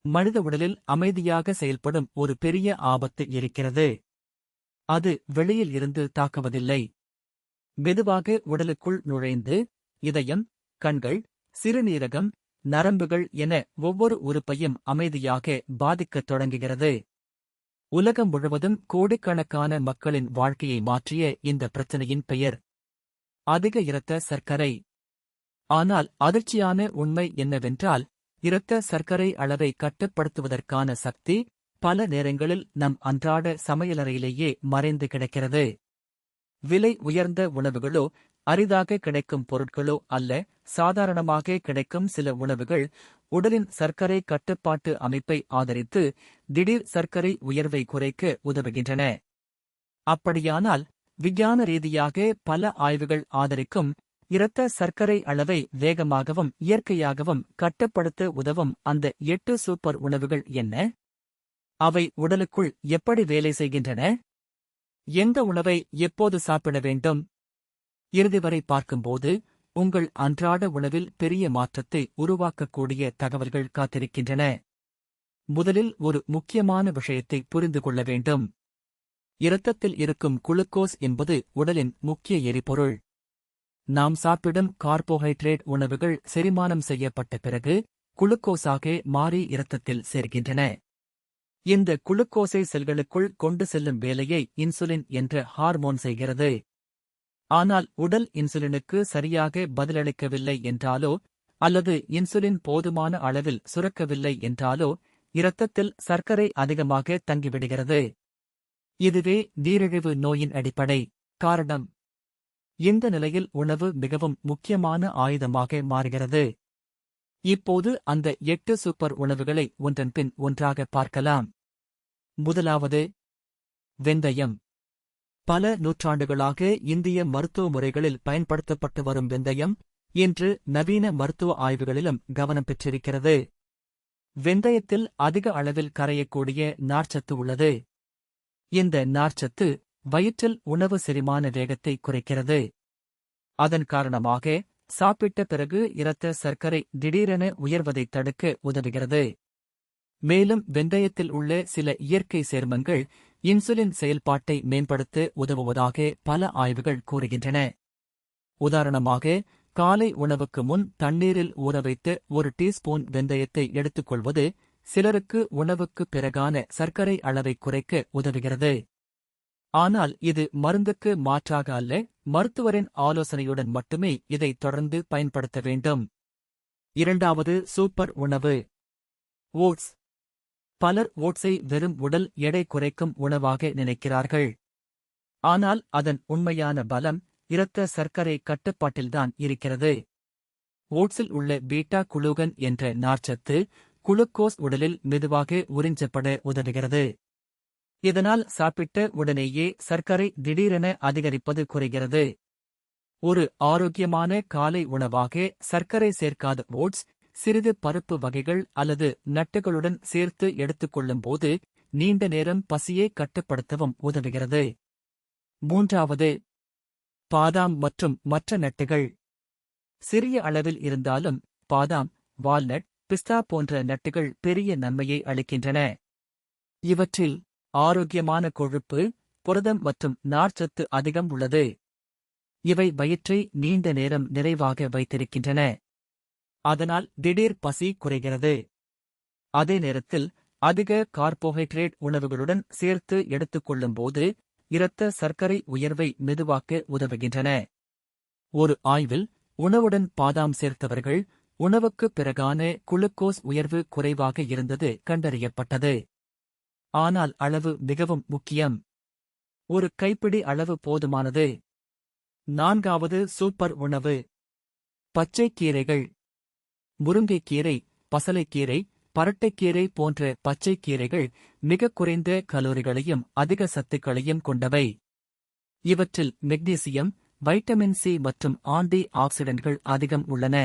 மனித உடலில் அமைதியாக செயல்படும் ஒரு பெரிய ஆபத்து இருக்கிறது. அது வெளியில் இருந்து தாக்குவதில்லை. மெதுவாக உடலுக்குள் நுழைந்து இதயம், கண்கள், சிறுநீரகம், நரம்புகள் என ஒவ்வொரு உறுப்பையும் அமைதியாக பாதிக்கத் தொடங்குகிறது. உலகம் முழுவதும் கோடிக்கணக்கான மக்களின் வாழ்க்கையை மாற்றிய இந்த பிரச்சனையின் பெயர் அதிக இரத்த சர்க்கரை. ஆனால் அதிர்ச்சியான உண்மை என்னவென்றால், இரத்த சர்க்கரை அளவை கட்டுப்படுத்துவதற்கான சக்தி பல நேரங்களில் நம் அன்றாட சமையலறையிலேயே மறைந்து கிடக்கிறது. விலை உயர்ந்த உணவுகளோ, அரிதாக கிடைக்கும் பொருட்களோ அல்ல, சாதாரணமாக கிடைக்கும் சில உணவுகள் உடலின் சர்க்கரை கட்டுப்பாட்டு அமைப்பை ஆதரித்து திடீர் சர்க்கரை உயர்வை குறைக்க உதவுகின்றன. அப்படியானால், விஞ்ஞான ரீதியாக பல ஆய்வுகள் ஆதரிக்கும் இரத்த சர்க்கரை அளவை வேகமாகவும் இயற்கையாகவும் கட்டுப்படுத்த உதவும் அந்த 8 சூப்பர் உணவுகள் என்ன? அவை உடலுக்குள் எப்படி வேலை செய்கின்றன? எந்த உணவை எப்போது சாப்பிட வேண்டும்? இறுதிவரை பார்க்கும்போது உங்கள் அன்றாட உணவில் பெரிய மாற்றத்தை உருவாக்கக்கூடிய தகவல்கள் காத்திருக்கின்றன. முதலில் ஒரு முக்கியமான விஷயத்தை புரிந்து கொள்ள வேண்டும். இரத்தத்தில் இருக்கும் குளுக்கோஸ் என்பது உடலின் முக்கிய எரிபொருள். நாம் சாப்பிடும் கார்போஹைட்ரேட் உணவுகள் செரிமானம் செய்யப்பட்ட பிறகு குளுக்கோஸாக மாறி இரத்தத்தில் சேர்க்கின்றன. இந்த குளுக்கோஸை செல்களுக்குள் கொண்டு செல்லும் வேலையை இன்சுலின் என்ற ஹார்மோன் செய்கிறது. ஆனால் உடல் இன்சுலினுக்கு சரியாக பதிலளிக்கவில்லை என்றாலோ அல்லது இன்சுலின் போதுமான அளவில் சுரக்கவில்லை என்றாலோ இரத்தத்தில் சர்க்கரை அதிகமாக தங்கிவிடுகிறது. இதுவே நீரிழிவு நோயின் அடிப்படை காரணம். இந்த நிலையில் உணவு மிகவும் முக்கியமான ஆயுதமாக மாறுகிறது. இப்போது அந்த 8 சூப்பர் உணவுகளை ஒன்றன்பின் ஒன்றாக பார்க்கலாம். முதலாவது, வெந்தயம். பல நூற்றாண்டுகளாக இந்திய மருத்துவ முறைகளில் பயன்படுத்தப்பட்டு வரும் வெந்தயம் இன்று நவீன மருத்துவ ஆய்வுகளிலும் கவனம் பெற்றிருக்கிறது. வெந்தயத்தில் அதிக அளவில் கரையக்கூடிய நார்ச்சத்து உள்ளது. இந்த நார்ச்சத்து வயிற்றில் உணவு செரிமான வேகத்தை குறைக்கிறது. அதன் காரணமாக சாப்பிட்ட பிறகு இரத்த சர்க்கரை திடீரென உயர்வதை தடுக்க உதவுகிறது. மேலும் வெந்தயத்தில் உள்ள சில இயற்கை சேர்மங்கள் இன்சுலின் செயல்பாட்டை மேம்படுத்த உதவுவதாக பல ஆய்வுகள் கூறுகின்றன. உதாரணமாக, காலை உணவுக்கு முன் தண்ணீரில் ஊறவைத்து 1 டீஸ்பூன் வெந்தயத்தை எடுத்துக்கொள்வது சிலருக்கு உணவுக்கு பிறகான சர்க்கரை அளவை குறைக்க உதவுகிறது. ஆனால் இது மருந்துக்கு மாற்றாக அல்ல, மருத்துவரின் ஆலோசனையுடன் மட்டுமே இதை தொடர்ந்து பயன்படுத்த வேண்டும். இரண்டாவது சூப்பர் உணவு, ஓட்ஸ். பலர் ஓட்ஸை வெறும் உடல் எடை குறைக்கும் உணவாக நினைக்கிறார்கள். ஆனால் அதன் உண்மையான பலம் இரத்த சர்க்கரை கட்டுப்பாட்டில்தான் இருக்கிறது. ஓட்ஸில் உள்ள பீட்டா குளுகன் என்ற நார்ச்சத்து குளுக்கோஸ் உடலில் மெதுவாக உறிஞ்சப்பட உதவுகிறது. இதனால் சாப்பிட்ட உடனேயே சர்க்கரை திடீரென அதிகரிப்பது குறைகிறது. ஒரு ஆரோக்கியமான காலை உணவாக சர்க்கரை சேர்க்காத ஓட்ஸ், சிறிது பருப்பு வகைகள் அல்லது நட்டுகளுடன் சேர்த்து எடுத்துக்கொள்ளும்போது நீண்ட நேரம் பசியை கட்டுப்படுத்தவும் உதவுகிறது. மூன்றாவது, பாதாம் மற்றும் மற்ற நட்டுகள். சிறிய அளவில் இருந்தாலும் பாதாம், வால்நட், பிஸ்தா போன்ற நட்டுகள் பெரிய நன்மையை அளிக்கின்றன. இவற்றில் ஆரோக்கியமான கொழுப்பு, புரதம் மற்றும் நார்ச்சத்து அதிகம் உள்ளது. இவை வயிற்றை நீண்ட நேரம் நிறைவாக வைத்திருக்கின்றன. அதனால் திடீர் பசி குறைகிறது. அதே நேரத்தில் அதிக கார்போஹைட்ரேட் உணவுகளுடன் சேர்த்து எடுத்துக்கொள்ளும்போது இரத்த சர்க்கரை உயர்வை மெதுவாக்க உதவுகின்றன. ஒரு ஆய்வில் உணவுடன் பாதாம் சேர்த்தவர்கள் உணவுக்குப் பிறகான குளுக்கோஸ் உயர்வு குறைவாக இருந்தது கண்டறியப்பட்டது. ஆனால் அளவு மிகவும் முக்கியம். ஒரு கைப்பிடி அளவு போதுமானது. நான்காவது சூப்பர் உணவு, பச்சைக் கீரைகள். முருங்கைக்கீரை, பசலைக்கீரை, பரட்டைக்கீரை போன்ற பச்சைக் கீரைகள் மிகக் குறைந்த கலோரிகளையும் அதிக சத்துக்களையும் கொண்டவை. இவற்றில் மெக்னீசியம், வைட்டமின் சி மற்றும் ஆன்டி ஆக்சிடென்ட்கள் அதிகம் உள்ளன.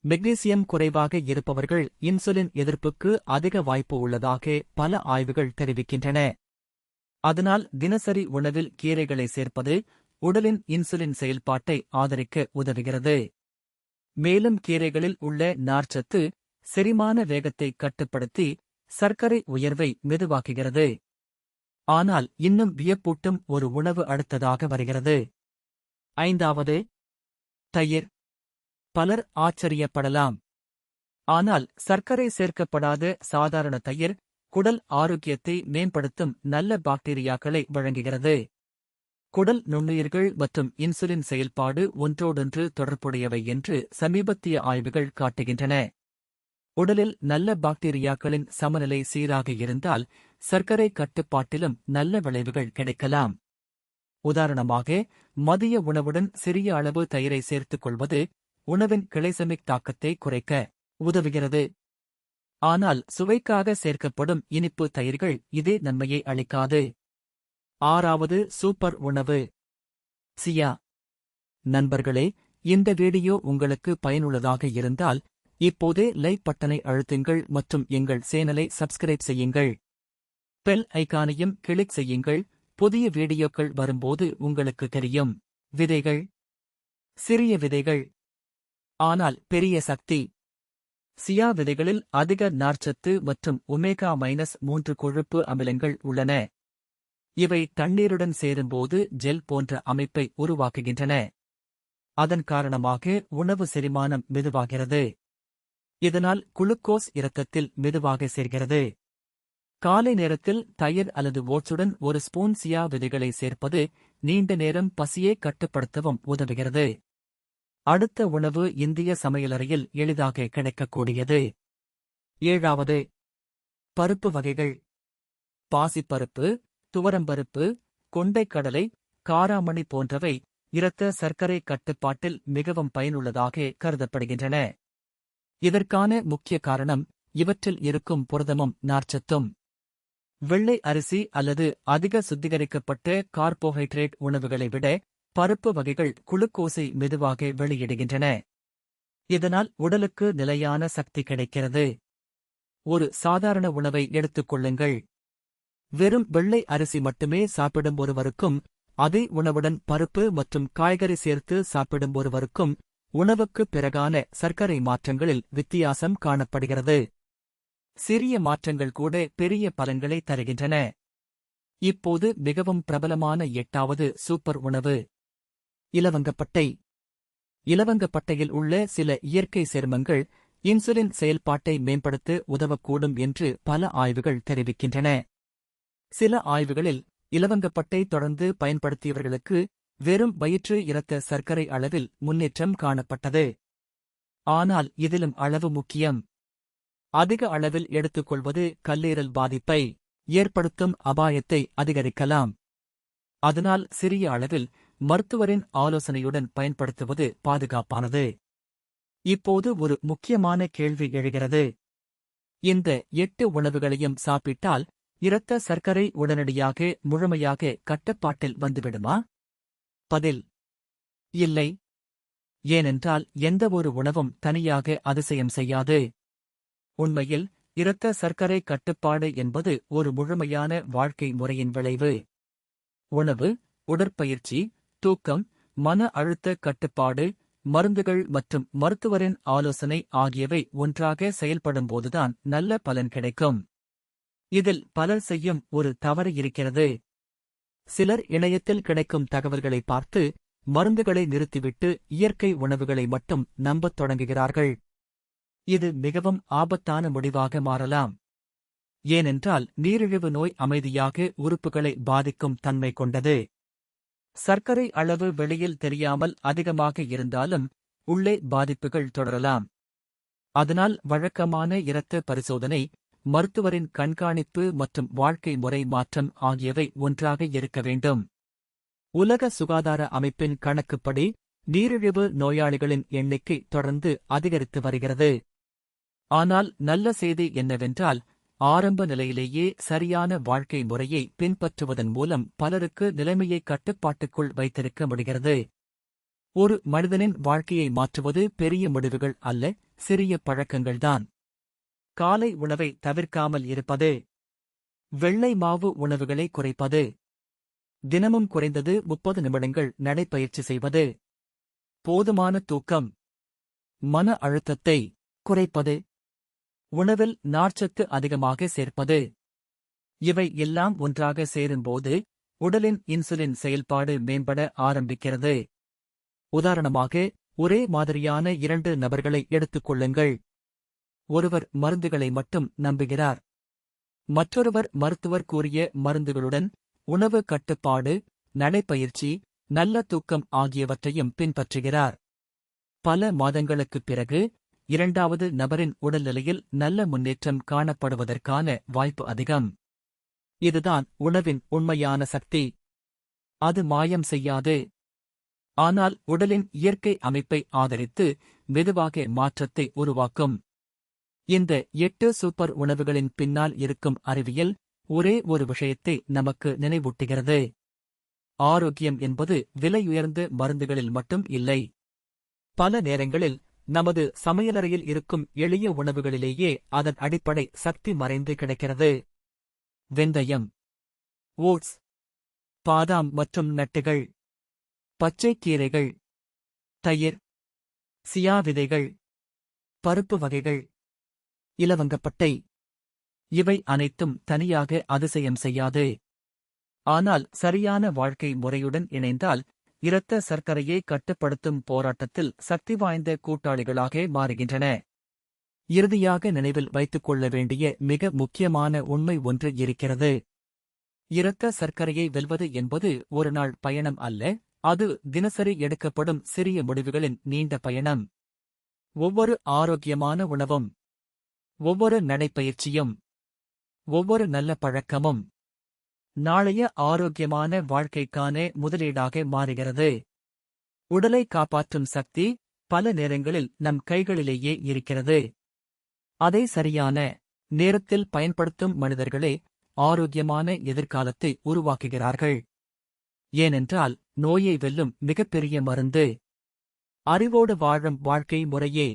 மெக்னீசியம் குறைவாக இருப்பவர்கள் இன்சுலின் எதிர்ப்புக்கு அதிக வாய்ப்பு உள்ளதாக பல ஆய்வுகள் தெரிவிக்கின்றன. அதனால் தினசரி உணவில் கீரைகளை சேர்ப்பது உடலின் இன்சுலின் செயல்பாட்டை ஆதரிக்க உதவுகிறது. மேலும் கீரைகளில் உள்ள நார்ச்சத்து செரிமான வேகத்தை கட்டுப்படுத்தி சர்க்கரை உயர்வை மெதுவாக்குகிறது. ஆனால் இன்னும் வியப்பூட்டும் ஒரு உணவு அடுத்ததாக வருகிறது. 5வது, தயிர். பலர் ஆச்சரியப்படலாம். ஆனால் சர்க்கரை சேர்க்கப்படாத சாதாரண தயிர் குடல் ஆரோக்கியத்தை மேம்படுத்தும் நல்ல பாக்டீரியாக்களை வழங்குகிறது. குடல் நுண்ணுயிர்கள் மற்றும் இன்சுலின் செயல்பாடு ஒன்றோடொன்று தொடர்புடையவை என்று சமீபத்திய ஆய்வுகள் காட்டுகின்றன. உடலில் நல்ல பாக்டீரியாக்களின் சமநிலை சீராக இருந்தால் சர்க்கரை கட்டுப்பாட்டிலும் நல்ல விளைவுகள் கிடைக்கலாம். உதாரணமாக, மதிய உணவுடன் சிறிய அளவு தயிரை சேர்த்துக் கொள்வது உணவின் கிளைசெமிக் தாக்கத்தை குறைக்க உதவுகிறது. ஆனால் சுவைக்காக சேர்க்கப்படும் இனிப்பு தயிர்கள் இதே நன்மையை அளிக்காது. 6வது சூப்பர் உணவு, சியா. நண்பர்களே, இந்த வீடியோ உங்களுக்கு பயனுள்ளதாக இருந்தால் இப்போதே லைக் பட்டனை அழுத்துங்கள் மற்றும் எங்கள் சேனலை சப்ஸ்கிரைப் செய்யுங்கள். பெல் ஐகானையும் கிளிக் செய்யுங்கள். புதிய வீடியோக்கள் வரும்போது உங்களுக்கு தெரியும். விதைகள். சிறிய விதைகள், ஆனால் பெரிய சக்தி. சியா விதைகளில் அதிக நார்ச்சத்து மற்றும் ஒமேகா-3 கொழுப்பு அமிலங்கள் உள்ளன. இவை தண்ணீருடன் சேரும்போது ஜெல் போன்ற அமைப்பை உருவாக்குகின்றன. அதன் காரணமாக உணவு செரிமானம் மெதுவாகிறது. இதனால் குளுக்கோஸ் இரத்தத்தில் மெதுவாக சேர்கிறது. காலை நேரத்தில் தயிர் அல்லது ஓட்ஸுடன் ஒரு ஸ்பூன் சியா விதைகளை சேர்ப்பது நீண்ட நேரம் பசியை கட்டுப்படுத்தவும் உதவுகிறது. அடுத்த உணவு இந்திய சமையலறையில் எளிதாக கிடைக்கக்கூடியது. 7வது, பருப்பு வகைகள். பாசிப்பருப்பு, துவரம்பருப்பு, கொண்டைக்கடலை, காராமணி போன்றவை இரத்த சர்க்கரை கட்டுப்பாட்டில் மிகவும் பயனுள்ளதாக கருதப்படுகின்றன. இதற்கான முக்கிய காரணம் இவற்றில் இருக்கும் புரதமும் நார்ச்சத்தும். வெள்ளை அரிசி அல்லது அதிக சுத்திகரிக்கப்பட்ட கார்போஹைட்ரேட் உணவுகளை விட பருப்பு வகைகள் குளுக்கோஸை மெதுவாக வெளியிடுகின்றன. இதனால் உடலுக்கு நிலையான சக்தி கிடைக்கிறது. ஒரு சாதாரண உணவை எடுத்துக் கொள்ளுங்கள். வெறும் வெள்ளை அரிசி மட்டுமே சாப்பிடும் ஒருவருக்கும் அதே உணவுடன் பருப்பு மற்றும் காய்கறி சேர்த்து சாப்பிடும் ஒருவருக்கும் உணவுக்குப் பிறகான சர்க்கரை மாற்றங்களில் வித்தியாசம் காணப்படுகிறது. சிறிய மாற்றங்கள் கூட பெரிய பலன்களை தருகின்றன. இப்போது மிகவும் பிரபலமான 8வது சூப்பர் உணவு, இலவங்கப்பட்டை. இலவங்கப்பட்டையில் உள்ள சில இயற்கை சேர்மங்கள் இன்சுலின் செயல்பாட்டை மேம்படுத்த உதவக்கூடும் என்று பல ஆய்வுகள் தெரிவிக்கின்றன. சில ஆய்வுகளில் இலவங்கப்பட்டை தொடர்ந்து பயன்படுத்தியவர்களுக்கு வெறும் வயிற்று இரத்த சர்க்கரை அளவில் முன்னேற்றம் காணப்பட்டது. ஆனால் இதிலும் அளவு முக்கியம். அதிக அளவில் எடுத்துக்கொள்வது கல்லீரல் பாதிப்பை ஏற்படுத்தும் அபாயத்தை அதிகரிக்கலாம். அதனால் சிறிய அளவில் மருத்துவரின் ஆலோசனையுடன் பயன்படுத்துவது பாதுகாப்பானது. இப்போது ஒரு முக்கியமான கேள்வி எழுகிறது. இந்த 8 உணவுகளையும் சாப்பிட்டால் இரத்த சர்க்கரை உடனடியாக முழுமையாக கட்டுப்பாட்டில் வந்துவிடுமா? பதில்: இல்லை. ஏனென்றால் எந்தவொரு உணவும் தனியாக அதிசயம் செய்யாது. உண்மையில் இரத்த சர்க்கரை கட்டுப்பாடு என்பது ஒரு முழுமையான வாழ்க்கை முறையின் விளைவு. உணவு, உடற்பயிற்சி, தூக்கம், மன அழுத்த கட்டுப்பாடு, மருந்துகள் மற்றும் மருத்துவரின் ஆலோசனை ஆகியவை ஒன்றாக செயல்படும்போதுதான் நல்ல பலன் கிடைக்கும். இதில் பலர் செய்யும் ஒரு தவறு இருக்கிறது. சிலர் இணையத்தில் கிடைக்கும் தகவல்களை பார்த்து மருந்துகளை நிறுத்திவிட்டு இயற்கை உணவுகளை மட்டும் நம்பத் தொடங்குகிறார்கள். இது மிகவும் ஆபத்தான முடிவாக மாறலாம். ஏனென்றால் நீரிழிவு நோய் அமைதியாக உறுப்புகளை பாதிக்கும் தன்மை கொண்டது. சர்க்கரை அளவு வெளியில் தெரியாமல் அதிகமாக இருந்தாலும் உள்ளே பாதிப்புகள் தொடரலாம். அதனால் வழக்கமான இரத்த பரிசோதனை, மருத்துவரின் கண்காணிப்பு மற்றும் வாழ்க்கை முறை மாற்றம் ஆகியவை ஒன்றாக இருக்க வேண்டும். உலக சுகாதார அமைப்பின் கணக்குப்படி நீரிழிவு நோயாளிகளின் எண்ணிக்கை தொடர்ந்து அதிகரித்து வருகிறது. ஆனால் நல்ல செய்தி என்னவென்றால், ஆரம்ப நிலையிலேயே சரியான வாழ்க்கை முறையை பின்பற்றுவதன் மூலம் பலருக்கு நிலைமையை கட்டுப்பாட்டுக்குள் வைத்திருக்க முடிகிறது. ஒரு மனிதனின் வாழ்க்கையை மாற்றுவது பெரிய முடிவுகள் அல்ல, சிறிய பழக்கங்கள்தான். காலை உணவை தவிர்க்காமல் இருப்பது. வெள்ளை மாவு உணவுகளை குறைப்பது. தினமும் குறைந்தது 30 நிமிடங்கள் நடைப்பயிற்சி செய்வது. போதுமான தூக்கம். மன அழுத்தத்தை குறைப்பது. உணவில் நார்ச்சத்து அதிகமாக சேர்ப்பது. இவை எல்லாம் ஒன்றாக சேரும்போது உடலின் இன்சுலின் செயல்பாடு மேம்பட ஆரம்பிக்கிறது. உதாரணமாக, ஒரே மாதிரியான 2 நபர்களை எடுத்துக் கொள்ளுங்கள். ஒருவர் மருந்துகளை மட்டும் நம்புகிறார். மற்றொருவர் மருத்துவர் கூறிய மருந்துகளுடன் உணவு கட்டுப்பாடு, நடைப்பயிற்சி, நல்ல தூக்கம் ஆகியவற்றையும் பின்பற்றுகிறார். பல மாதங்களுக்குப் பிறகு 2வது நபரின் உடல்நிலையில் நல்ல முன்னேற்றம் காணப்படுவதற்கான வாய்ப்பு அதிகம். இதுதான் உணவின் உண்மையான சக்தி. அது மாயம் செய்யாது. ஆனால் உடலின் இயற்கை அமைப்பை ஆதரித்து மெதுவாக மாற்றத்தை உருவாக்கும். இந்த 8 சூப்பர் உணவுகளின் பின்னால் இருக்கும் அறிவியல் ஒரே ஒரு விஷயத்தை நமக்கு நினைவூட்டுகிறது. ஆரோக்கியம் என்பது விலையுயர்ந்த மருந்துகளில் மட்டும் இல்லை. பல நேரங்களில் நமது சமையலறையில் இருக்கும் எளிய உணவுகளிலேயே அதன் அடிப்படை சக்தி மறைந்து கிடக்கிறது. வெந்தயம், ஓட்ஸ், பாதாம் மற்றும் நட்டுகள், பச்சைக் கீரைகள், தயிர், சியா விதைகள், பருப்பு வகைகள், இலவங்கப்பட்டை. இவை அனைத்தும் தனியாக அதிசயம் செய்யாது. ஆனால் சரியான வாழ்க்கை முறையுடன் இணைந்தால் இரத்த சர்க்கரையை கட்டுப்படுத்தும் போராட்டத்தில் சக்தி வாய்ந்த கூட்டாளிகளாக மாறுகின்றன. இறுதியாக நினைவில் வைத்துக் கொள்ள வேண்டிய மிக முக்கியமான உண்மை ஒன்று இருக்கிறது. இரத்த சர்க்கரையை வெல்வது என்பது ஒரு நாள் பயணம் அல்ல, அது தினசரி எடுக்கப்படும் சிறிய முடிவுகளின் நீண்ட பயணம். ஒவ்வொரு ஆரோக்கியமான உணவும், ஒவ்வொரு நடைப்பயிற்சியும், ஒவ்வொரு நல்ல பழக்கமும் நாளைய ஆரோக்கியமான வாழ்க்கைக்கான முதலீடாக மாறுகிறது. உடலை காப்பாற்றும் சக்தி பல நேரங்களில் நம் கைகளிலேயே இருக்கிறது. அதை சரியான நேரத்தில் பயன்படுத்தும் மனிதர்களே ஆரோக்கியமான எதிர்காலத்தை உருவாக்குகிறார்கள். ஏனென்றால் நோயை வெல்லும் மிகப்பெரிய மருந்து அறிவோடு வாழும் வாழ்க்கை முறையே.